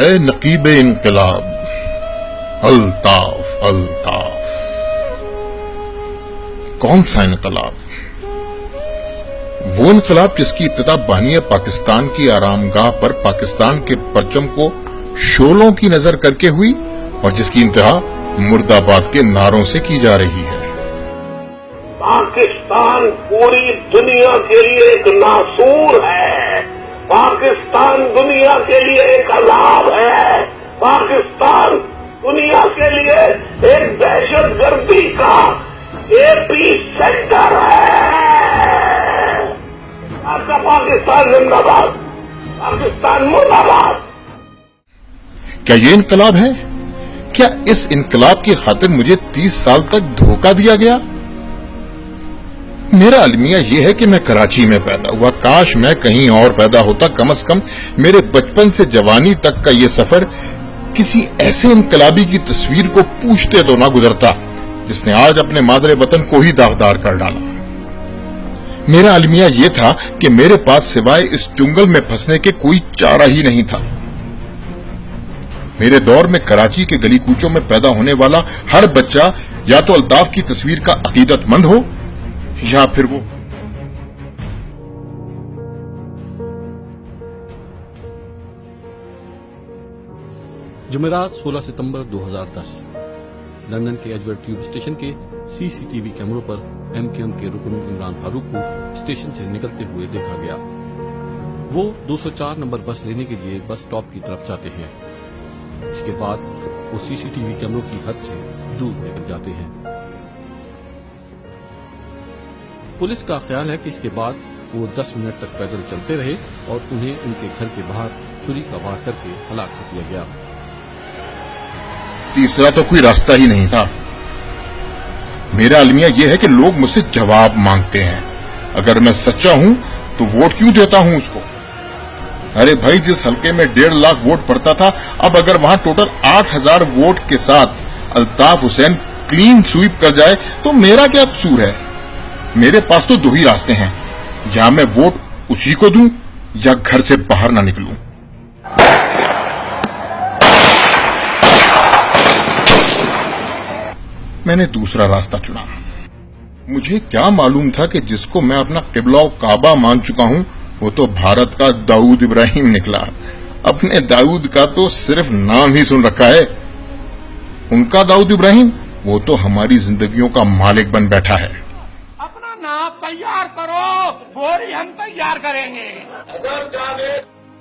ہے نقیب انقلاب الطاف الطاف۔ کون سا انقلاب؟ وہ انقلاب جس کی ابتدا بانیہ پاکستان کی آرام گاہ پر پاکستان کے پرچم کو شعلوں کی نظر کر کے ہوئی اور جس کی انتہا مرد آباد کے نعروں سے کی جا رہی ہے۔ پاکستان پوری دنیا کے لیے ایک ناسور ہے، پاکستان دنیا کے لیے ایک عذاب ہے، پاکستان دنیا کے لیے ایک دہشت گردی کا ایپی سینٹر ہے۔ پاکستان زندہ باد، پاکستان مرد آباد۔ کیا یہ انقلاب ہے؟ کیا اس انقلاب کی خاطر مجھے 30 سال تک دھوکہ دیا گیا؟ میرا المیہ یہ ہے کہ میں کراچی میں پیدا ہوا، کاش میں کہیں اور پیدا ہوتا، کم از کم میرے بچپن سے جوانی تک کا یہ سفر کسی ایسے انقلابی کی تصویر کو پوچھتے تو نہ گزرتا جس نے آج اپنے مادر وطن کو ہی داغدار کر ڈالا۔ میرا المیہ یہ تھا کہ میرے پاس سوائے اس جنگل میں پھنسنے کے کوئی چارہ ہی نہیں تھا۔ میرے دور میں کراچی کے گلی کوچوں میں پیدا ہونے والا ہر بچہ یا تو الطاف کی تصویر کا عقیدت مند ہو یا پھر وہ جمعرات 16 ستمبر 2010 لندن کے ایجورڈ ٹیوب اسٹیشن کے سی سی ٹی وی کیمروں پر MKM کے رکن عمران فاروق کو اسٹیشن سے نکلتے ہوئے دیکھا گیا۔ وہ 204 نمبر بس لینے کے لیے بس اسٹاپ کی طرف جاتے ہیں۔ اس کے بعد وہ سی سی ٹی وی کیمروں کی حد سے دور نکل جاتے ہیں۔ پولیس کا خیال ہے کہ اس کے بعد وہ 10 منٹ تک پیدل چلتے رہے اور انہیں ان کے گھر کے باہر چھری کا وار کر کے ہلاک کر دیا گیا۔ تیسرا تو کوئی راستہ ہی نہیں تھا۔ میرا المیہ یہ ہے کہ لوگ مجھ سے جواب مانگتے ہیں، اگر میں سچا ہوں تو ووٹ کیوں دیتا ہوں اس کو؟ ارے بھائی، جس حلقے میں 1.5 لاکھ ووٹ پڑتا تھا، اب اگر وہاں ٹوٹل 8000 ووٹ کے ساتھ الطاف حسین کلین سویپ کر جائے تو میرا کیا قصور ہے؟ میرے پاس تو 2 ہی راستے ہیں، یا میں ووٹ اسی کو دوں یا گھر سے باہر نہ نکلوں۔ میں نے دوسرا راستہ چنا۔ مجھے کیا معلوم تھا کہ جس کو میں اپنا قبلہ و کعبہ مان چکا ہوں وہ تو بھارت کا داؤد ابراہیم نکلا۔ اپنے داؤد کا تو صرف نام ہی سن رکھا ہے، ان کا داؤد ابراہیم وہ تو ہماری زندگیوں کا مالک بن بیٹھا ہے۔ اپنا نام تیار کرو، بوری ہم تیار کریں گے۔ اگر جاگے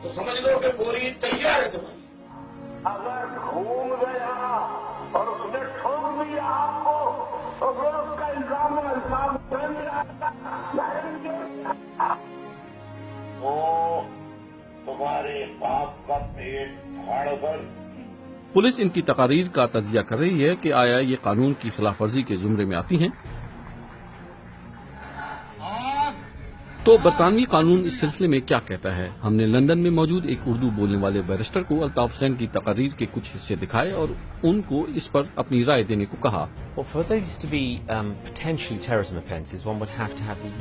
تو سمجھ لو کہ بوری تیار ہے تمہاری۔ اگر گھوم گیا اور اس نے ٹھوک دیا آپ کو تو پھر اس کا الزام تمہارے باپ کا پیٹ پھاڑ کر۔ پولیس ان کی تقاریر کا تجزیہ کر رہی ہے کہ آیا یہ قانون کی خلاف ورزی کے زمرے میں آتی ہیں۔ تو برطانوی قانون اس سلسلے میں کیا کہتا ہے؟ ہم نے لندن میں موجود ایک اردو بولنے والے بیرسٹر کو الطاف حسین کی تقاریر کے کچھ حصے دکھائے اور ان کو اس پر اپنی رائے دینے کو کہا۔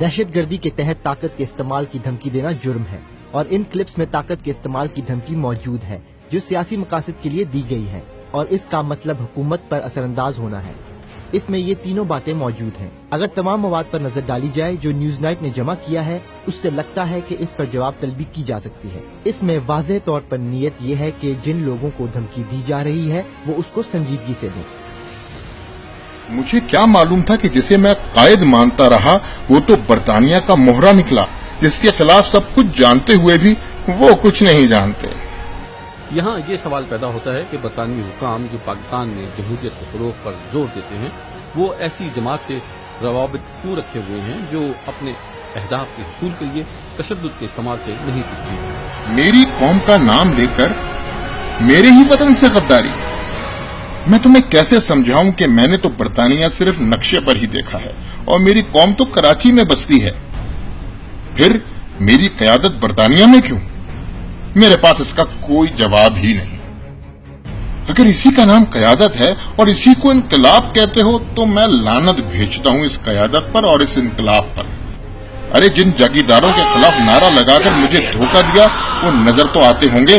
دہشت گردی کے تحت طاقت کے استعمال کی دھمکی دینا جرم ہے اور ان کلپس میں طاقت کے استعمال کی دھمکی موجود ہے جو سیاسی مقاصد کے لیے دی گئی ہے اور اس کا مطلب حکومت پر اثر انداز ہونا ہے۔ اس میں یہ تینوں باتیں موجود ہیں۔ اگر تمام مواد پر نظر ڈالی جائے جو نیوز نائٹ نے جمع کیا ہے، اس سے لگتا ہے کہ اس پر جواب طلبی کی جا سکتی ہے۔ اس میں واضح طور پر نیت یہ ہے کہ جن لوگوں کو دھمکی دی جا رہی ہے وہ اس کو سنجیدگی سے دیں۔ مجھے کیا معلوم تھا کہ جسے میں قائد مانتا رہا وہ تو برطانیہ کا موہرا نکلا، جس کے خلاف سب کچھ جانتے ہوئے بھی وہ کچھ نہیں جانتے۔ یہاں یہ سوال پیدا ہوتا ہے کہ برطانوی حکام جو پاکستان میں جمہوریت کے فروغ پر زور دیتے ہیں وہ ایسی جماعت سے روابط کیوں رکھے ہوئے ہیں جو اپنے اہداف کے حصول کے لیے تشدد کے استعمال سے نہیں چکتی۔ میری قوم کا نام لے کر میرے ہی وطن سے غداری۔ میں تمہیں کیسے سمجھاؤں کہ میں نے تو برطانیہ صرف نقشے پر ہی دیکھا ہے اور میری قوم تو کراچی میں بستی ہے، پھر میری قیادت برطانیہ میں کیوں؟ میرے پاس اس کا کوئی جواب ہی نہیں۔ اگر اسی کا نام قیادت ہے اور اسی کو انقلاب کہتے ہو تو میں لعنت بھیجتا ہوں اس قیادت پر اور اس انقلاب پر۔ ارے جن جاگیرداروں کے خلاف نعرہ لگا کر مجھے دھوکہ دیا وہ نظر تو آتے ہوں گے،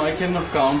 I cannot count.